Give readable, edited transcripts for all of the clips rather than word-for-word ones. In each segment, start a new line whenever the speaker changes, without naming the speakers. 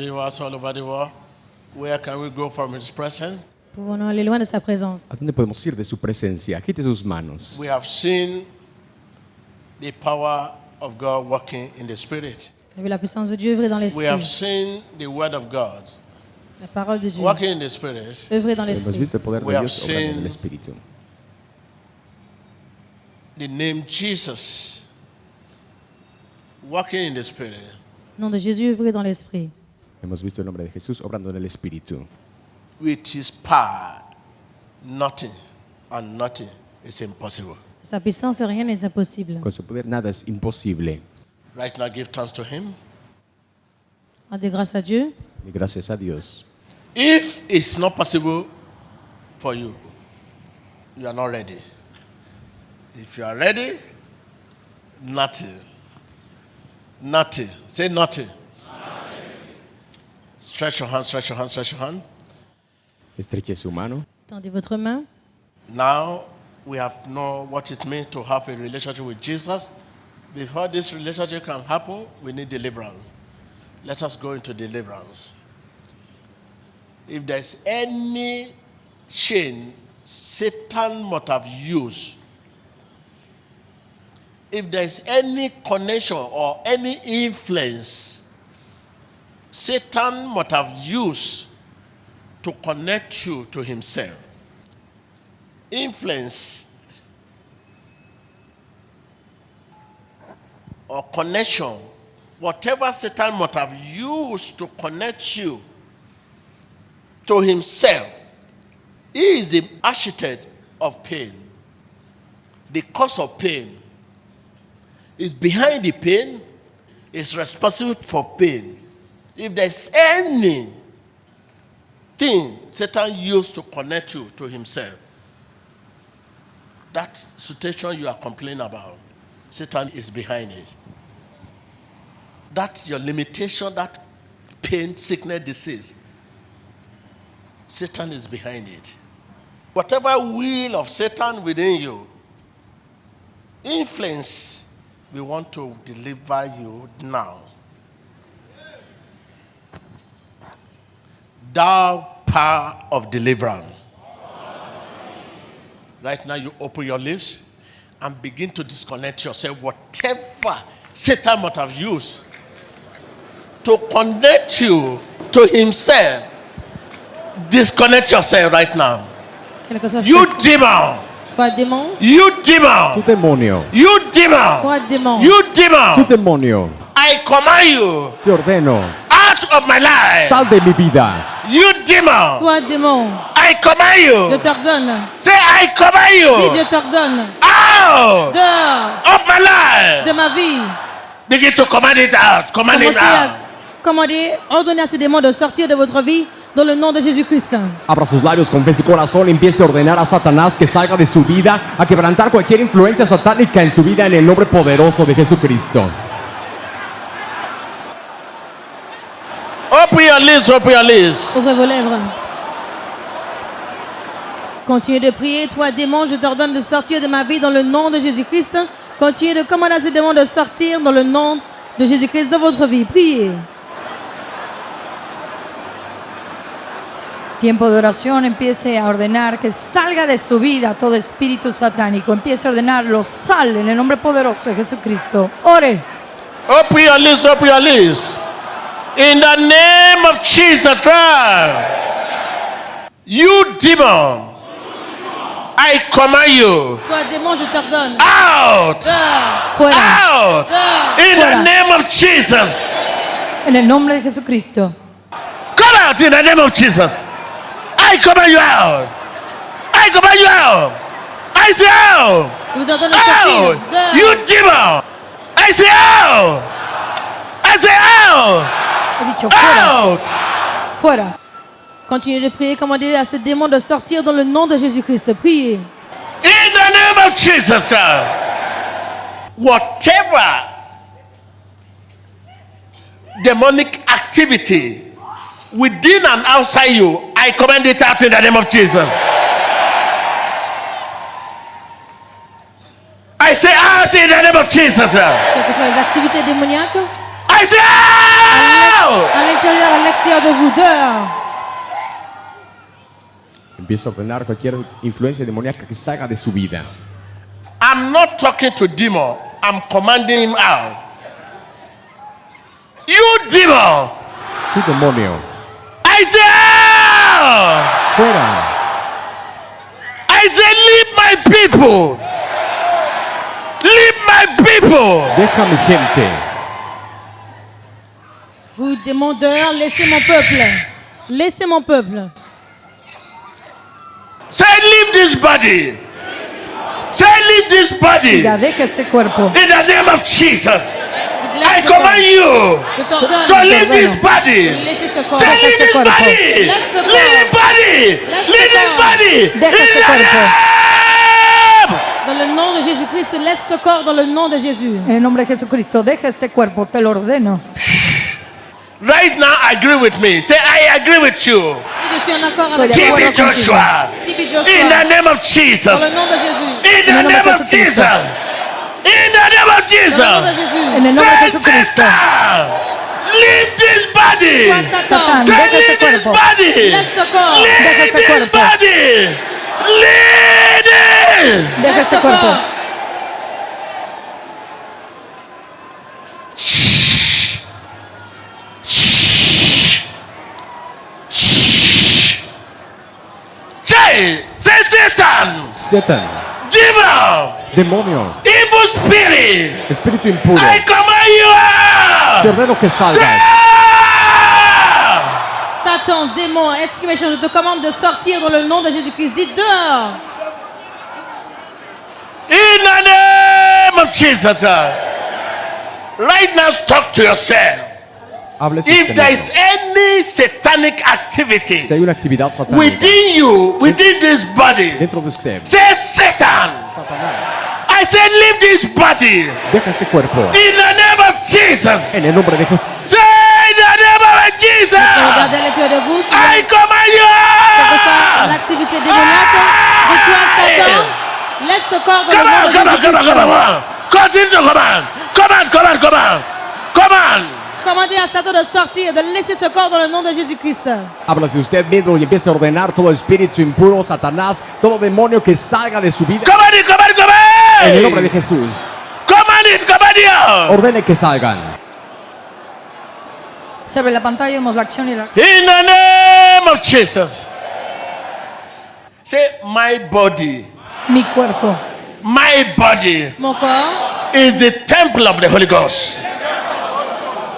viewers all over the world, where can we go from His presence?
Pouvons-nous aller loin de sa présence?
¿A dónde podemos ir de su presencia? Agite sus manos.
We have seen the power of God working in the Spirit.
On a vu la puissance de Dieu œuvrer dans
We have
l'esprit.
seen the Word of God
La parole de Dieu
working in the Spirit.
œuvrer dans
Hemos
l'esprit.
visto el poder
We
de
have
Dios obrando en
seen-
el Espíritu.
The name Jesus working in the Spirit.
Nom de Jésus œuvrer dans l'esprit.
Hemos visto el nombre de Jesús obrando en el Espíritu.
With His power, nothing and nothing is impossible.
Sa puissance, rien n'est impossible.
Con su poder nada es imposible.
Right now, give thanks to Him.
Rendez grâce à Dieu.
Y gracias a Dios.
If it's not possible for you, you are not ready. If you are ready, nothing. Nothing. Say nothing. Stretch your hand, stretch your hand, stretch your hand.
Estreche su mano.
Tendez votre main.
Now we have know what it means to have a relationship with Jesus. Before this relationship can happen, we need deliverance. Let us go into deliverance. If there's any chain Satan must have used, if there's any connection or any influence Satan must have used to connect you to himself, influence or connection, whatever Satan must have used to connect you to himself, he is the architect of pain. The cause of pain is behind the pain, is responsible for pain. If there's anything Satan used to connect you to himself, that situation you are complaining about, Satan is behind it. That's your limitation, that pain, sickness, disease. Satan is behind it. Whatever will of Satan within you, influence, we want to deliver you now. Thou power of deliverance. Right now, you open your lips and begin to disconnect yourself. Whatever Satan might have used to connect you to himself, disconnect yourself right now.
Quelque chose
You
passe.
demon!
Toi démon.
You
Tu
demon!
demonio.
You demon!
Toi démon.
You
Tu
demon!
demonio.
I command you
Te ordeno.
out of my life.
Sal de mi vida.
You demon!
Toi démon.
I command
Je
you.
t'ordonne.
Say, I command
Dis,
you
je t'ordonne.
out
Dehors
of my life.
de ma vie.
Begin to command it out. Command it
Commencez à
out.
commander, ordonner à ces démons de sortir de votre vie dans le nom de Jésus-Christ.
Abra sus labios, confese su corazón y empiece a ordenar a Satanás que salga de su vida, a quebrantar cualquier influencia satánica en su vida en el nombre poderoso de Jesucristo.
Open your lips, open your lips.
Ouvrez vos lèvres. Continuez de prier. Toi, démon, je t'ordonne de sortir de ma vie dans le nom de Jésus-Christ. Continuez de commander à ces démons de sortir dans le nom de Jésus-Christ de votre vie. Priez.
Tiempo de oración, empiece a ordenar que salga de su vida todo espíritu satánico. Empiece a ordenarlo, sal en el nombre poderoso de Jesucristo. Ore.
Open your lips, open your lips. In the name of Jesus Christ. You demon. I command you
Toi, démon, je t'ordonne.
out.
Dehors.
Fuera.
Out.
Dehors.
In the
Fuera.
name of Jesus.
En el nombre de Jesucristo.
Come out in the name of Jesus. I command you out. I command you out. I say out.
Je vous ordonne de sortir.
Out.
Dehors.
You demon. I say out. I say out.
He dicho fuera.
Out.
Fuera.
Continuez de prier. Commandez à ces démons de sortir dans le nom de Jésus-Christ. Priez.
In the name of Jesus Christ. Whatever demonic activity within and outside you, I command it out in the name of Jesus. I say out in the name of Jesus Christ.
Quelles que soient les activités démoniaques,
I say out.
À l'intérieur, à l'extérieur de vous, dehors.
Empieza a ordenar cualquier influencia demoníaca que salga de su vida.
I'm not talking to demon. I'm commanding him out. You demon.
Tu demonio,
I say out.
fuera.
I say leave my people. Leave my people.
Deja a mi gente.
Vous, démons dehors, laissez mon peuple. Laissez mon peuple.
Say leave this body. Say leave this body.
Diga, deja este cuerpo.
In the name of Jesus. I
Laisse ce
command
corps.
you
Je t'ordonne
to leave
de
this body.
laisser ce corps.
Say leave this
cuerpo.
body.
Laisse ce
Leave
corps.
this body.
Laisse ce
Leave this
corps.
body.
Deja este
In the
cuerpo.
name.
Dans le nom de Jésus-Christ, laisse ce corps dans le nom de Jésus.
En el nombre de Jesucristo, deja este cuerpo, te lo ordeno.
Right now, agree with me. Say, I agree with you.
Je suis en accord avec
Estoy de
toi.
TB
acuerdo
Joshua.
TB
In the
Joshua.
name of
Dans le
Jesus.
nom de Jésus.
In the
En el nombre
name
de
of
Jesucristo.
Jesus. In the name of
Dans le nom de
Jesus.
Jésus.
En el nombre de
Say,
Jesucristo.
Satan, leave this body.
Toi, Satan,
Satan.
Say,
Deja este
leave this
cuerpo.
body.
laisse ce corps.
Deja
Leave
este
this
cuerpo.
body. Leave it.
Deja
Laisse
este
ce
cuerpo.
corps.
Say, Satan,
Satan,
demon,
demonio,
evil spirit,
espíritu impuro,
I command you
te
out.
ordeno que salgas.
Say,
Satan, démon, esprit méchant, je te commande de sortir dans le nom de Jésus-Christ. Dis dehors.
in the name of Jesus Christ. Right now, talk to yourself.
Hables
If
usted
there
mismo.
is any satanic activity
Si hay una actividad satánica
within you, within this body,
dentro de usted,
say, Satan,
Satanás,
I said, leave this body
deja este cuerpo.
in the name of Jesus.
En el nombre de Jesús.
Say, in the name of Jesus.
Regardez à l'intérieur de vous. Si
I command you
vous ressent
out.
l'activité démoniaque, dis-toi Satan, laisse ce corps dans
Come
le nom
on,
de
come on, come on, come
Jésus-Christ.
on. Continue to come on. Come on, come on, come on. Come on.
Commandez à Satan de sortir, de laisser ce corps dans le nom de Jésus-Christ.
Habla de usted mismo y empieza a ordenar todo espíritu impuro, Satanás, todo demonio que salga de su vida.
Come on, come on, come
En el nombre de
on.
Jesús.
Come on, come on here.
Ordene que salgan.
Sobre la pantalla vemos la acción y la...
In the name of Jesus. Say, my body,
Mi cuerpo.
my body
Mon corps,
is the temple of the Holy Ghost.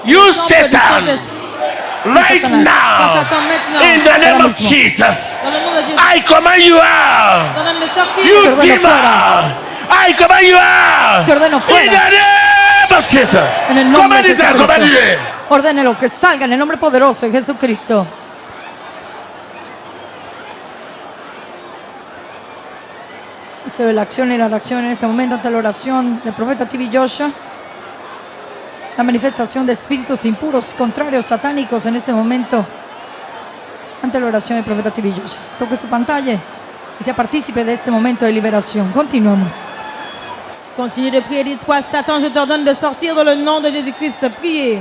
You
temple du
Satan,
Saint-Esprit.
right
Toi,
now,
Satan, maintenant,
in the name
Ahora
of
mismo.
Jesus,
dans le nom de Jésus,
I command you out.
ordonne de sortir.
You
Te ordeno
demon,
fuera.
I command you out.
Te ordeno
In
fuera.
the name of Jesus.
En el nombre
Command
de
it out, command it
Jesucristo.
out.
Ordénelo que salga en el nombre poderoso de Jesucristo. Se ve la acción y la reacción en este momento ante la oración del profeta TB Joshua. La manifestación de espíritus impuros, contrarios, satánicos en este momento ante la oración del profeta TB Joshua. Toque su pantalla y sea partícipe de este momento de liberación. Continuamos.
Continue de prier. Dis-toi Satan, je t'ordonne de sortir dans le nom de Jésus-Christ. Priez.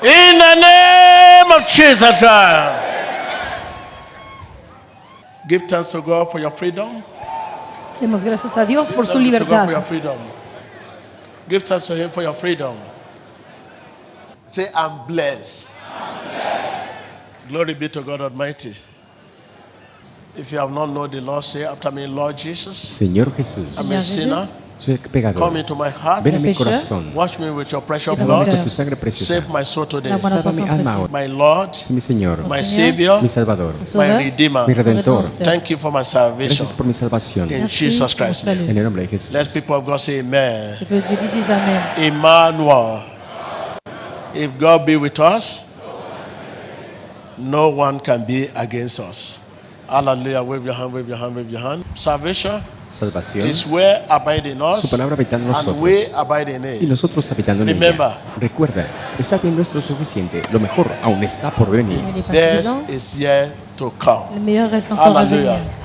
In the name of Jesus Christ. Give thanks to God for your freedom.
Demos gracias a Dios por su
Give thanks to God for your
libertad.
freedom. Give thanks to Him for your freedom. Say, I'm blessed. Glory be to God Almighty. If you have not known the Lord, say after me, Lord Jesus,
Señor Jesús,
I'm
Señor
a sinner.
soy pecador.
Come into my heart.
Ven a mi
Pécheur.
corazón.
Wash me with your precious
Ven a mi
blood.
cœur.
Con tu sangre preciosa.
Save my soul today.
La buena
Salva mi
porción
alma
précieuse.
ahora.
My Lord,
Es mi Señor,
my
Señor.
Savior,
mi Salvador,
my
Sauveur,
Redeemer.
mi Redentor.
Thank you for my salvation.
Gracias por mi salvación.
In
Merci
Jesus
pour
Christ's
salut.
name.
En el nombre de Jesús.
Let people of God say amen.
Je peux te dire Amen.
Emmanuel. If God be with us, no one can be against us. Hallelujah. Wave your hand, wave your hand, wave your hand. Salvation
Salvación.
is where abide in us
Su palabra habitando en
and
nosotros.
we abide in
Y
it.
nosotros habitando en
Remember.
ella. Recuerda, está bien nuestro suficiente. Lo mejor aún está por venir.
Il n'est pas
Best
suffisant.
is yet to
Le
come.
meilleur reste encore à
Hallelujah.
venir.